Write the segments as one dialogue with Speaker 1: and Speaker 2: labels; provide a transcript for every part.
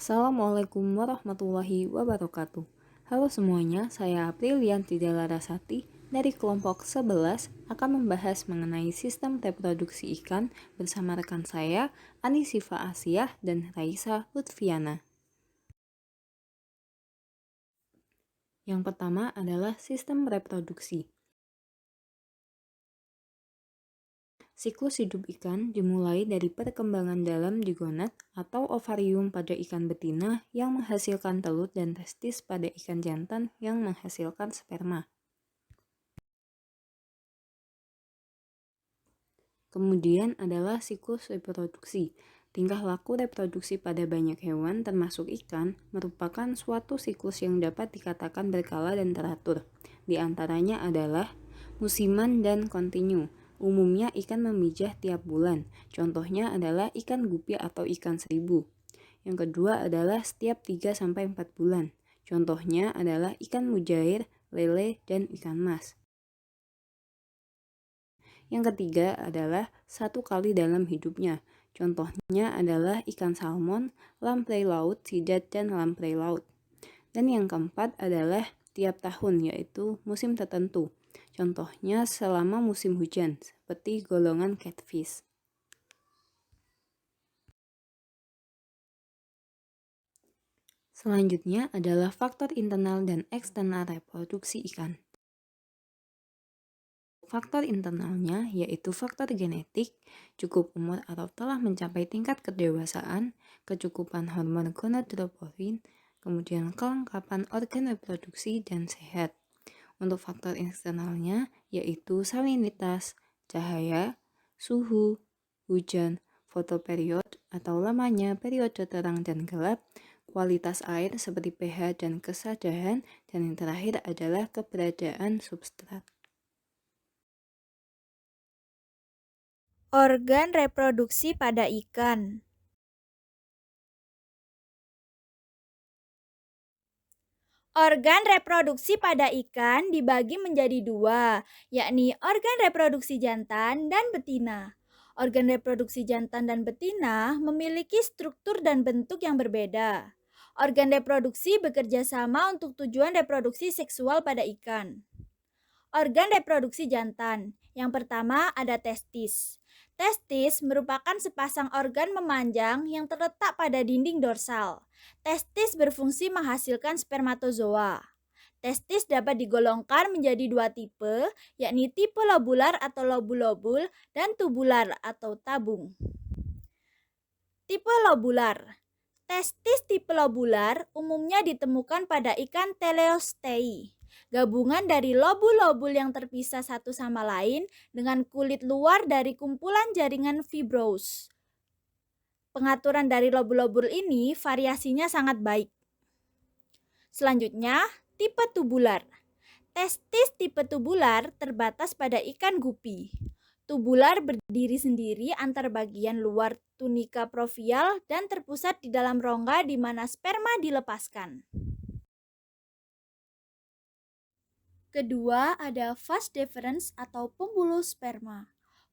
Speaker 1: Assalamualaikum warahmatullahi wabarakatuh. Halo semuanya, saya Aprilianti Larasati dari kelompok 11 akan membahas mengenai sistem reproduksi ikan bersama rekan saya, Anisifa Asiyah dan Raisa Lutfiana. Yang pertama adalah sistem reproduksi. Siklus hidup ikan dimulai dari perkembangan dalam digonat atau ovarium pada ikan betina yang menghasilkan telur dan testis pada ikan jantan yang menghasilkan sperma. Kemudian adalah siklus reproduksi. Tingkah laku reproduksi pada banyak hewan termasuk ikan merupakan suatu siklus yang dapat dikatakan berkala dan teratur. Di antaranya adalah musiman dan kontinu. Umumnya ikan memijah tiap bulan. Contohnya adalah ikan gupi atau ikan seribu. Yang kedua adalah setiap 3-4 bulan. Contohnya adalah ikan mujair, lele, dan ikan mas. Yang ketiga adalah satu kali dalam hidupnya. Contohnya adalah ikan salmon, lamprey laut, sidat, dan lamprey laut. Dan yang keempat adalah tiap tahun, yaitu musim tertentu. Contohnya selama musim hujan, seperti golongan catfish. Selanjutnya adalah faktor internal dan eksternal reproduksi ikan. Faktor internalnya yaitu faktor genetik, cukup umur atau telah mencapai tingkat kedewasaan, kecukupan hormon gonadotropin, kemudian kelengkapan organ reproduksi dan sehat. Untuk faktor eksternalnya yaitu salinitas, cahaya, suhu, hujan, fotoperiod atau lamanya periode terang dan gelap, kualitas air seperti pH dan kesadaran, dan yang terakhir adalah keberadaan substrat.
Speaker 2: Organ reproduksi pada ikan. Organ reproduksi pada ikan dibagi menjadi dua, yakni organ reproduksi jantan dan betina. Organ reproduksi jantan dan betina memiliki struktur dan bentuk yang berbeda. Organ reproduksi bekerja sama untuk tujuan reproduksi seksual pada ikan. Organ reproduksi jantan. Yang pertama ada testis. Testis merupakan sepasang organ memanjang yang terletak pada dinding dorsal. Testis berfungsi menghasilkan spermatozoa. Testis dapat digolongkan menjadi dua tipe, yakni tipe lobular atau lobul-lobul dan tubular atau tabung. Tipe lobular. Testis tipe lobular umumnya ditemukan pada ikan teleostei, gabungan dari lobul-lobul yang terpisah satu sama lain dengan kulit luar dari kumpulan jaringan fibrous. Pengaturan dari lobul-lobul ini variasinya sangat baik. Selanjutnya, tipe tubular. Testis tipe tubular terbatas pada ikan gupi. Tubular berdiri sendiri antar bagian luar tunika provial dan terpusat di dalam rongga di mana sperma dilepaskan. Kedua, ada vas deferens atau pembuluh sperma.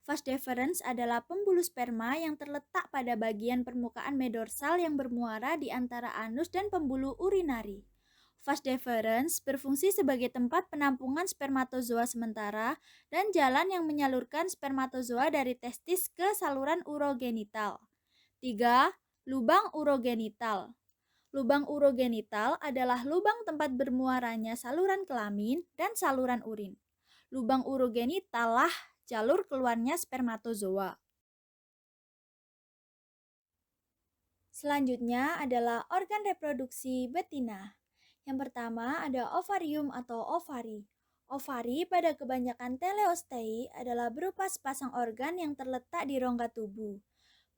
Speaker 2: Vas deferens adalah pembuluh sperma yang terletak pada bagian permukaan medorsal yang bermuara di antara anus dan pembuluh urinari. Vas deferens berfungsi sebagai tempat penampungan spermatozoa sementara dan jalan yang menyalurkan spermatozoa dari testis ke saluran urogenital. 3. Lubang urogenital. Lubang urogenital adalah lubang tempat bermuaranya saluran kelamin dan saluran urin. Lubang urogenital lah jalur keluarnya spermatozoa. Selanjutnya adalah organ reproduksi betina. Yang pertama ada ovarium atau ovari. Ovari pada kebanyakan teleostei adalah berupa sepasang organ yang terletak di rongga tubuh.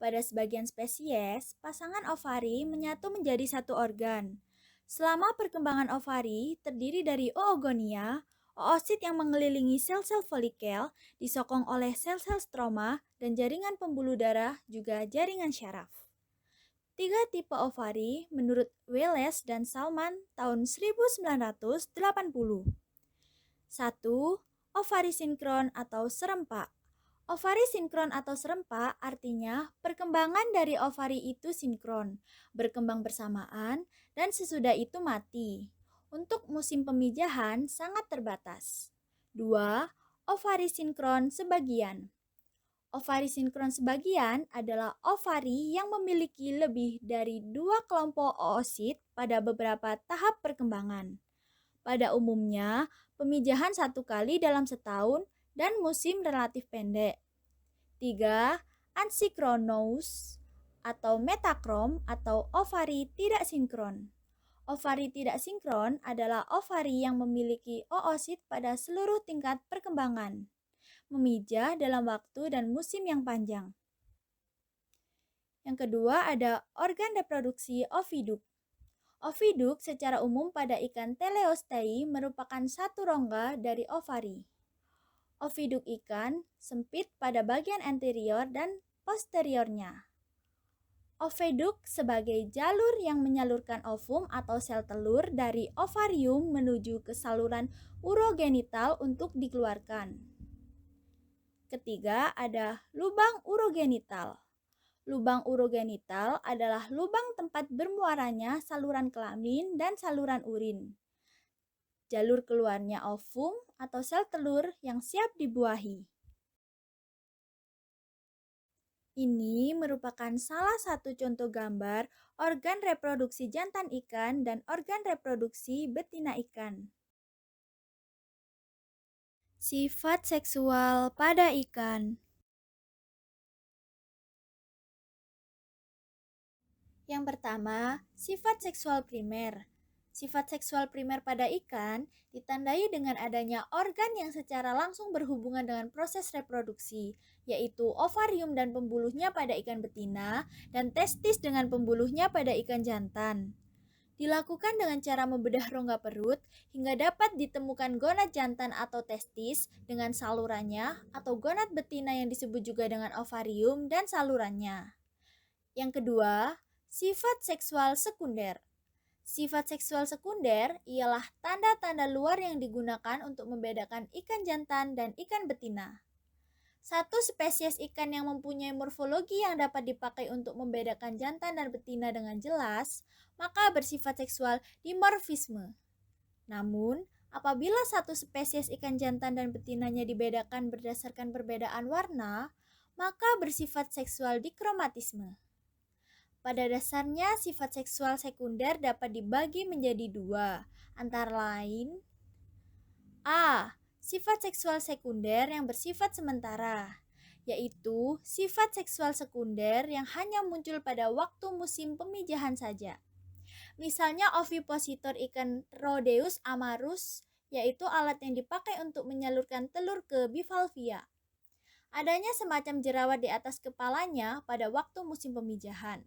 Speaker 2: Pada sebagian spesies, pasangan ovari menyatu menjadi satu organ. Selama perkembangan ovari terdiri dari oogonia, oosit yang mengelilingi sel-sel folikel, disokong oleh sel-sel stroma, dan jaringan pembuluh darah juga jaringan syaraf. 3 tipe ovari menurut Welles dan Salman tahun 1980. 1. Ovari sinkron atau serempak. Ovari sinkron atau serempak artinya perkembangan dari ovari itu sinkron, berkembang bersamaan, dan sesudah itu mati. Untuk musim pemijahan sangat terbatas. 2. Ovari sinkron sebagian. Ovari sinkron sebagian adalah ovari yang memiliki lebih dari dua kelompok oosit pada beberapa tahap perkembangan. Pada umumnya, pemijahan satu kali dalam setahun dan musim relatif pendek. 3. Ansinkronous atau metakrom atau ovari tidak sinkron. Ovari tidak sinkron adalah ovari yang memiliki oosit pada seluruh tingkat perkembangan, memijah dalam waktu dan musim yang panjang. Yang kedua ada organ reproduksi oviduk. Oviduk secara umum pada ikan teleostei merupakan satu rongga dari ovari. Oviduk ikan sempit pada bagian anterior dan posteriornya. Oviduk sebagai jalur yang menyalurkan ovum atau sel telur dari ovarium menuju ke saluran urogenital untuk dikeluarkan. Ketiga ada lubang urogenital. Lubang urogenital adalah lubang tempat bermuaranya saluran kelamin dan saluran urin. Jalur keluarnya ovum atau sel telur yang siap dibuahi. Ini merupakan salah satu contoh gambar organ reproduksi jantan ikan dan organ reproduksi betina ikan. Sifat seksual pada ikan. Yang pertama, sifat seksual primer. Sifat seksual primer pada ikan ditandai dengan adanya organ yang secara langsung berhubungan dengan proses reproduksi, yaitu ovarium dan pembuluhnya pada ikan betina dan testis dengan pembuluhnya pada ikan jantan. Dilakukan dengan cara membedah rongga perut hingga dapat ditemukan gonad jantan atau testis dengan salurannya atau gonad betina yang disebut juga dengan ovarium dan salurannya. Yang kedua, sifat seksual sekunder. Sifat seksual sekunder ialah tanda-tanda luar yang digunakan untuk membedakan ikan jantan dan ikan betina. Satu spesies ikan yang mempunyai morfologi yang dapat dipakai untuk membedakan jantan dan betina dengan jelas, maka bersifat seksual dimorfisme. Namun, apabila satu spesies ikan jantan dan betinanya dibedakan berdasarkan perbedaan warna, maka bersifat seksual dikromatisme. Pada dasarnya, sifat seksual sekunder dapat dibagi menjadi dua, antara lain A. Sifat seksual sekunder yang bersifat sementara, yaitu sifat seksual sekunder yang hanya muncul pada waktu musim pemijahan saja. Misalnya ovipositor ikan Rhodeus amarus, yaitu alat yang dipakai untuk menyalurkan telur ke bivalvia. Adanya semacam jerawat di atas kepalanya pada waktu musim pemijahan.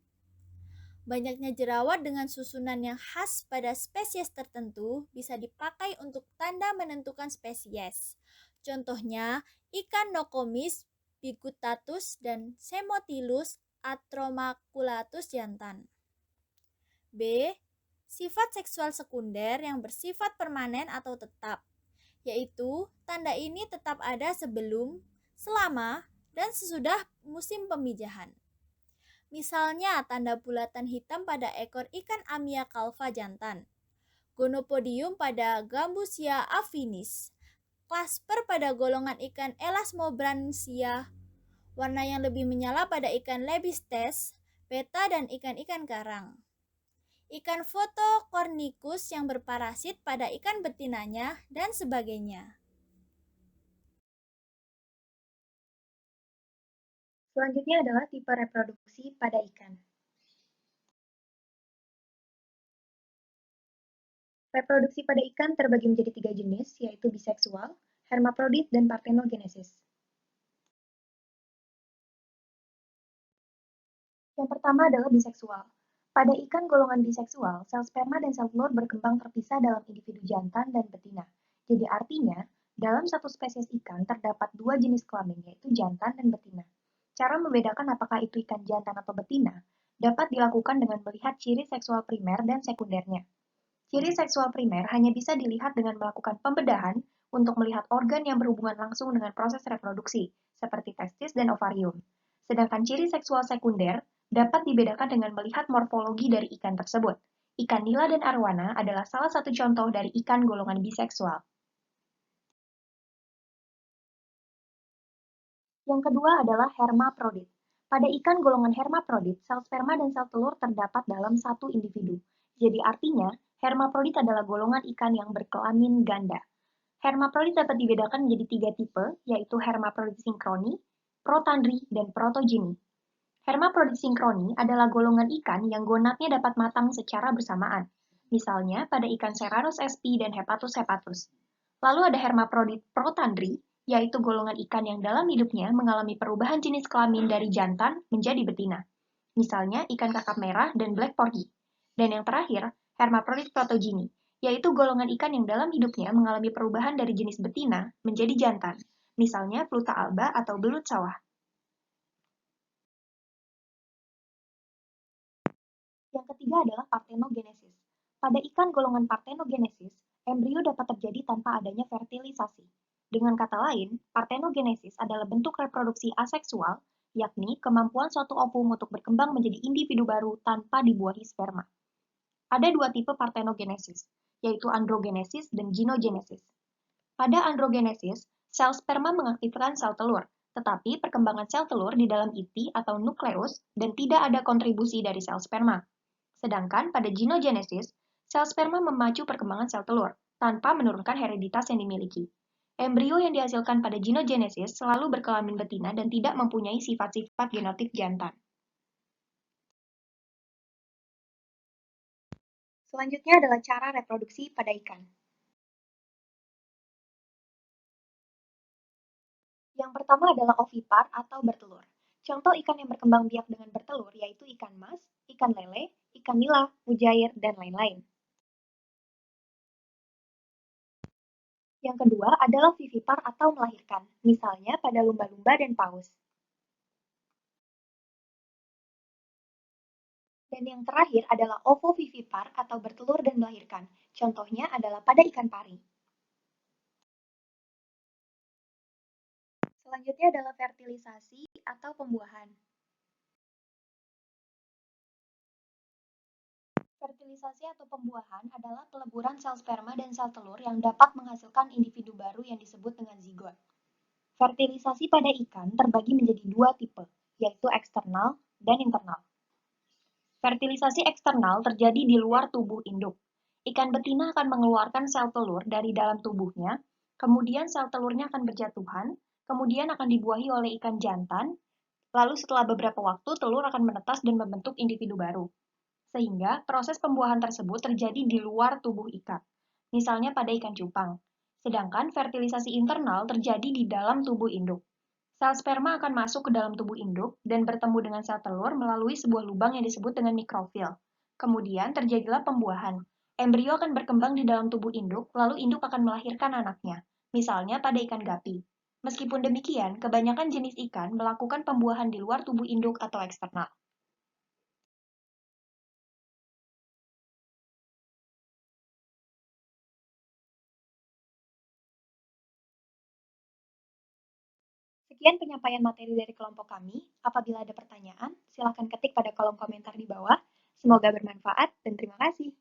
Speaker 2: Banyaknya jerawat dengan susunan yang khas pada spesies tertentu bisa dipakai untuk tanda menentukan spesies. Contohnya, ikan Nokomis bigutatus dan Semotilus atromaculatus jantan. B. Sifat seksual sekunder yang bersifat permanen atau tetap, yaitu tanda ini tetap ada sebelum, selama, dan sesudah musim pemijahan. Misalnya tanda bulatan hitam pada ekor ikan Amia calva jantan, gonopodium pada Gambusia affinis, klasper pada golongan ikan Elasmobranchia, warna yang lebih menyala pada ikan Lebistes, beta dan ikan-ikan karang. Ikan Photocornicus yang berparasit pada ikan betinanya, dan sebagainya.
Speaker 3: Selanjutnya adalah tipe reproduksi pada ikan. Reproduksi pada ikan terbagi menjadi 3 jenis, yaitu biseksual, hermaprodit, dan parthenogenesis. Yang pertama adalah biseksual. Pada ikan golongan biseksual, sel sperma dan sel telur berkembang terpisah dalam individu jantan dan betina. Jadi artinya, dalam satu spesies ikan terdapat dua jenis kelamin, yaitu jantan dan betina. Cara membedakan apakah itu ikan jantan atau betina dapat dilakukan dengan melihat ciri seksual primer dan sekundernya. Ciri seksual primer hanya bisa dilihat dengan melakukan pembedahan untuk melihat organ yang berhubungan langsung dengan proses reproduksi, seperti testis dan ovarium. Sedangkan ciri seksual sekunder dapat dibedakan dengan melihat morfologi dari ikan tersebut. Ikan nila dan arwana adalah salah satu contoh dari ikan golongan biseksual. Yang kedua adalah hermaprodit. Pada ikan golongan hermaprodit, sel sperma dan sel telur terdapat dalam satu individu. Jadi artinya, hermaprodit adalah golongan ikan yang berkelamin ganda. Hermaprodit dapat dibedakan menjadi 3 tipe, yaitu hermaprodit sinkroni, protandri, dan protogini. Hermaprodit sinkroni adalah golongan ikan yang gonadnya dapat matang secara bersamaan, misalnya pada ikan Serranus sp dan Hepatus hepatus. Lalu ada hermaprodit protandri, yaitu golongan ikan yang dalam hidupnya mengalami perubahan jenis kelamin dari jantan menjadi betina, misalnya ikan kakap merah dan black porgy. Dan yang terakhir, hermaprodit protogini, yaitu golongan ikan yang dalam hidupnya mengalami perubahan dari jenis betina menjadi jantan, misalnya Pluta alba atau belut sawah. Yang ketiga adalah partenogenesis. Pada ikan golongan partenogenesis, embrio dapat terjadi tanpa adanya fertilisasi. Dengan kata lain, partenogenesis adalah bentuk reproduksi aseksual, yakni kemampuan suatu ovum untuk berkembang menjadi individu baru tanpa dibuahi sperma. Ada 2 tipe partenogenesis, yaitu androgenesis dan gynogenesis. Pada androgenesis, sel sperma mengaktifkan sel telur, tetapi perkembangan sel telur di dalam inti atau nukleus dan tidak ada kontribusi dari sel sperma. Sedangkan pada gynogenesis, sel sperma memacu perkembangan sel telur tanpa menurunkan hereditas yang dimiliki. Embrio yang dihasilkan pada gynogenesis selalu berkelamin betina dan tidak mempunyai sifat-sifat genotip jantan. Selanjutnya adalah cara reproduksi pada ikan. Yang pertama adalah ovipar atau bertelur. Contoh ikan yang berkembang biak dengan bertelur yaitu ikan mas, ikan lele, ikan nila, mujair, dan lain-lain. Yang kedua adalah vivipar atau melahirkan, misalnya pada lumba-lumba dan paus. Dan yang terakhir adalah ovovivipar atau bertelur dan melahirkan. Contohnya adalah pada ikan pari. Selanjutnya adalah fertilisasi atau pembuahan. Fertilisasi atau pembuahan adalah peleburan sel sperma dan sel telur yang dapat menghasilkan individu baru yang disebut dengan zigot. Fertilisasi pada ikan terbagi menjadi 2 tipe, yaitu eksternal dan internal. Fertilisasi eksternal terjadi di luar tubuh induk. Ikan betina akan mengeluarkan sel telur dari dalam tubuhnya, kemudian sel telurnya akan berjatuhan, kemudian akan dibuahi oleh ikan jantan, lalu setelah beberapa waktu telur akan menetas dan membentuk individu baru. Sehingga proses pembuahan tersebut terjadi di luar tubuh ikan, misalnya pada ikan cupang. Sedangkan fertilisasi internal terjadi di dalam tubuh induk. Sel sperma akan masuk ke dalam tubuh induk dan bertemu dengan sel telur melalui sebuah lubang yang disebut dengan mikrofil. Kemudian terjadilah pembuahan. Embrio akan berkembang di dalam tubuh induk, lalu induk akan melahirkan anaknya, misalnya pada ikan gapi. Meskipun demikian, kebanyakan jenis ikan melakukan pembuahan di luar tubuh induk atau eksternal. Sekian penyampaian materi dari kelompok kami. Apabila ada pertanyaan, silakan ketik pada kolom komentar di bawah. Semoga bermanfaat dan terima kasih.